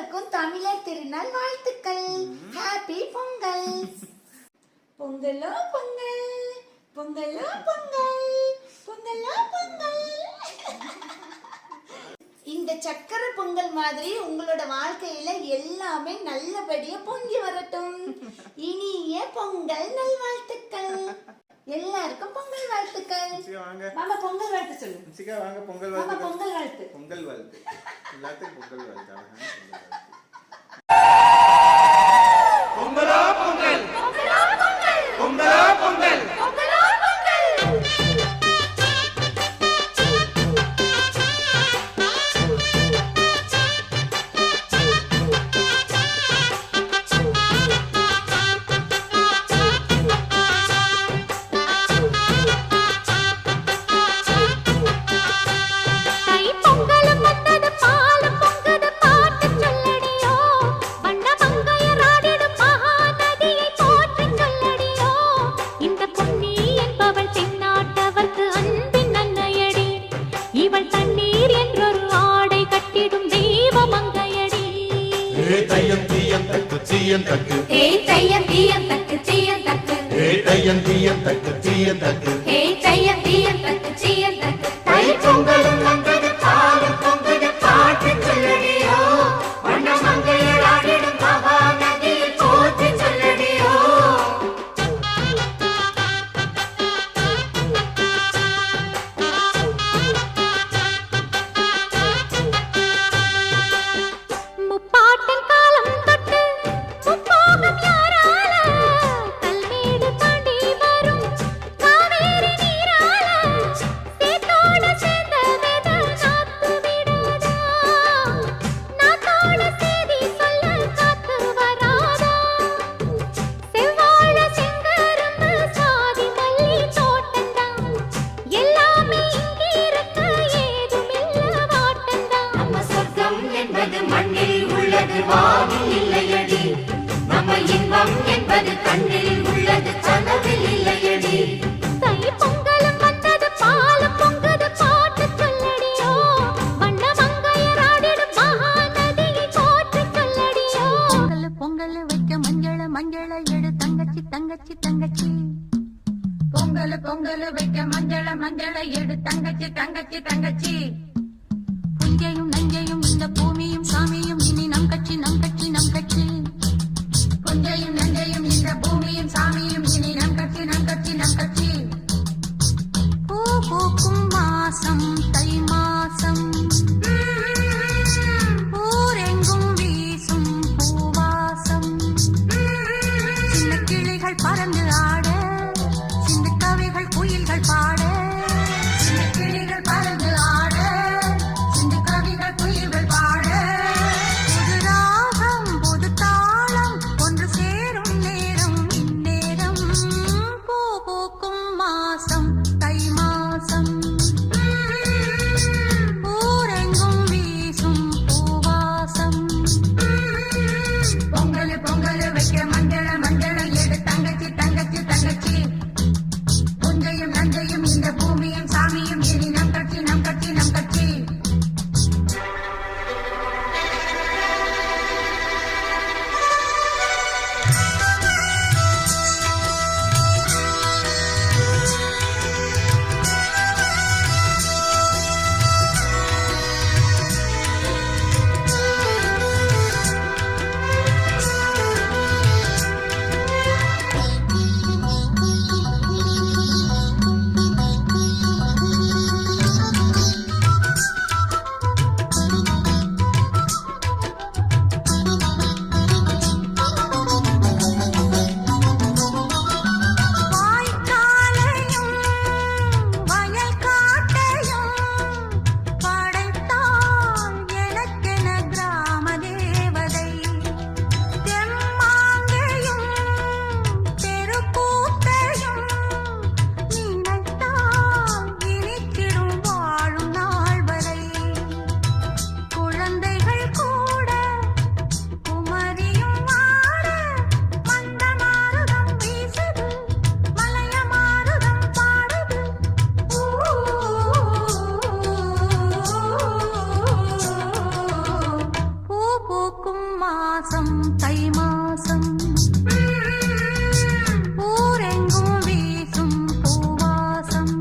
அனைவருக்கும் தமிழர் திருநாள் வாழ்த்துக்கள். ஹாப்பி பொங்கல். பொங்கலோ பொங்கல், பொங்கலோ பொங்கல், பொங்கலோ பொங்கல். இந்த சக்கரை பொங்கல் மாதிரி உங்களோட வாழ்க்கையில எல்லாமே நல்லபடியா பொங்கி வரட்டும். இனிய பொங்கல் நல்வாழ்த்துக்கள். எல்லாருக்கும் பொங்கல் வாழ்த்துக்கள். மாமா பொங்கல் வாழ்த்து சொல்லு. சிகா வாங்க பொங்கல் வாழ்த்து. வாழ்த்து. பொங்கல் வாழ்த்து. பொங்கல் வாழ்த்து. எல்லாத்துக்கும் பொங்கல் வாழ்த்து. பொங்கலோ பொங்கல், பொங்கலோ பொங்கல், பொங்கலோ பொங்கல், பொங்கலோ பொங்கல். தையம் தீயம் தக்கு தீயம் தக்கு, தையம் தீயம் தக்கு தீயம் தக்கு, தையம் தீயம் தக்கு தீயம் தக்கு, தையம் தீயம் தக்கு தீயம் தக்கு. தை பொங்கலும் வந்தது பாலும் பொங்குது பாட்டு சொல்லடியோ, வண்ண மங்கையர் ஆடிடும் மகா நதியை போற்றி சொல்லடியோ. முப்பாட்டன் காலம் தொட்டு முப்போகம் யாரால கல்மேடு தாண்டி வரும் காவேரி நீரால சேத்தோட சேர்ந்த வேத நாத்து விடாதா, நாத்தோட சேதி சொல்ல காத்து வராதா, செவ்வாழ செங்கரும்பு சாதி மல்லி தோட்டந்தான் எல்லாமே இங்கிருக்க ஏதுமில்ல வாட்டந்தான். நம்ம சொர்க்கம் என்பது மண்ணில் உள்ளது வானில் இல்லையடி, நம்ம இன்பம் என்பது கண்ணில் உள்ளது கனவில் இல்லையடி. தை பொங்கலும் வந்தது பாலும் பொங்குது பாட்டு சொல்லடியோ, வண்ண மங்கையர் ஆடிடும் மகா நதியை போற்றி சொல்லடியோ. பொங்கல் பொங்கல் வைக்க மஞ்சள மஞ்சள எடு தங்கச்சி தங்கச்சி தங்கச்சி, பொங்கல் பொங்கல் வைக்க மஞ்சள மஞ்சள எடு தங்கச்சி தங்கச்சி தங்கச்சி. புஞ்சையும் நஞ்சையும் இந்த பூமியும் சாமியும் இனி நம் கட்சி நம் கட்சி நம் கட்சி, புஞ்சையும் நஞ்சையும் இந்த பூமியும் சாமியும் இனி நம் கட்சி நம் கட்சி நம் கட்சி. பூ பூக்கும் மாசம் தை மாசம், ஊரெங்கும் வீசும் பூவாசம், சின்ன கிளிகள் பறந்து ஆட, சின்ன கவிகள் குயில்கள் பாட, சின்ன கிளிகள் பறந்து ஆட, மாசம் தை மாசம் ஊரெங்கும் வீசும் பூவாசம்